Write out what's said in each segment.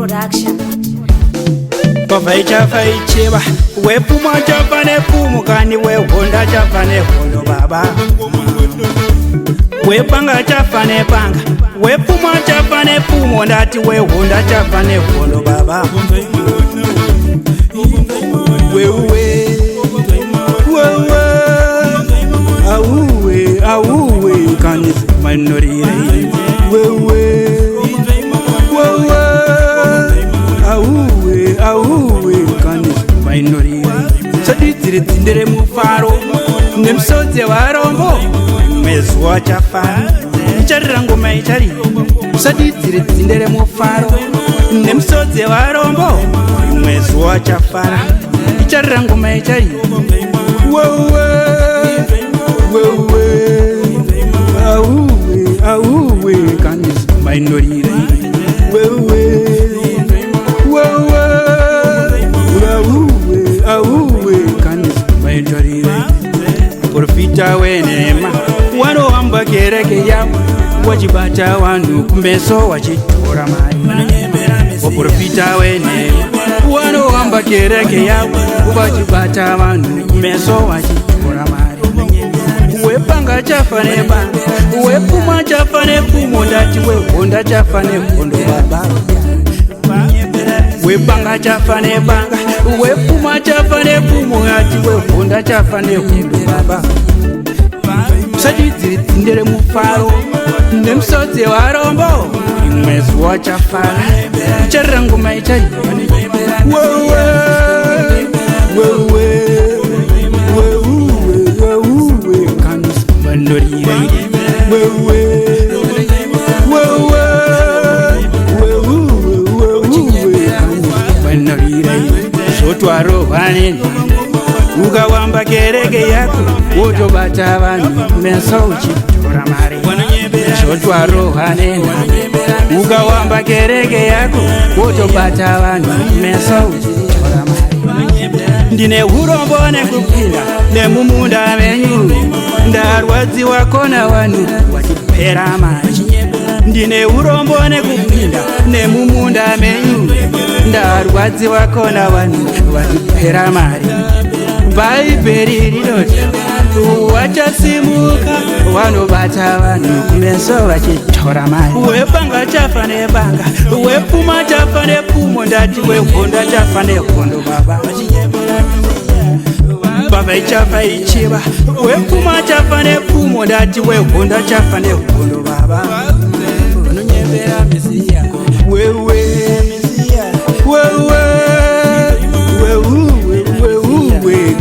Production. Bavai chafai cheba, we puma chafane pumu kani we honda chafane hondo baba. We panga chafane panga, we puma chafane pumu ndati we honda chafane hondo baba. Auwe kani manori auwe kani mainori saditire tindere mufaro nemsoze warombo mezwa chafana charango maichari saditire tindere mufaro nemsoze warombo mezwa chafana charango maichari auwe kani mainori Profita wenema wano wamba kereke ya wajibata wanu kumbeso wachitora mai. Profita wenema wano wamba kereke ya wajibata wanu kumbeso wachitora mai. Wepanga chafane banga, wepuma chafane pumo ndati we honda chafane hondo baba. Wepanga chafane banga, wepuma chafane pumo ndati we honda chafane hondo baba. Saditire tindere mufaro nemsoze warombo imezwa chafana charango maichari kani manori sotwaro vaneni ukawamba kereke yako wotobata vanhu meso uchitora mari. Sotwaro vaneni ukawamba kereke yako wotobata vanhu meso uchitora mari. Ndine urombo nekupinda nemumunda menyu ndarwadziwa kona vanhu vachipera mari. Ndine urombo nekupinda nemumunda menyu ndarwadziwa kona vanhu vachipera mari. Bhaibheri rinoti wachasimuka vanobata vanhu kumeso vachitora mari. Wepanga chafa nebanga, wepuma chafa nepumo ndati wehonda chafa nehondo baba. Baba ichafa ichiva, wepuma chafa nepumo ndati wehonda chafa nehondo baba. Unonyembera mesiya wewe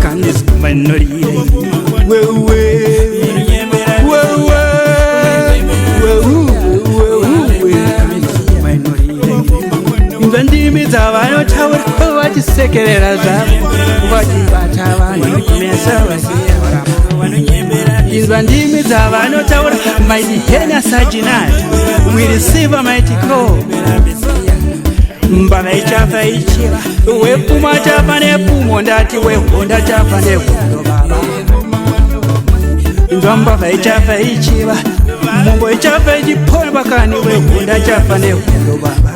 kanis manori Ndimi zavano taura vachisekerera zvavo vachibata vanhu mesa vasiyara. Inzwa ndimi dzavano taura mighty hena sajinat we receive a mighty call. Mbava ichafa ichiva, wepuma chafa nepumo ndati wehonda chafa nehondo baba. Inzwa mbava ichafa ichiva, mungo ichafa ichipona bakani wehonda chafa nehondo baba.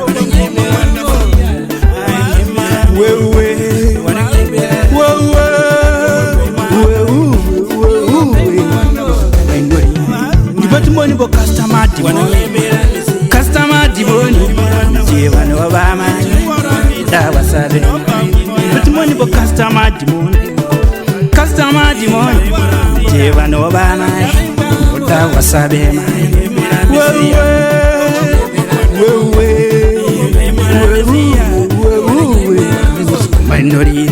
Ndibatumoni bo customer dimoni jevano babama dawasabe. Batumoni bo customer dimoni jevano babama dawasabe mai. Manori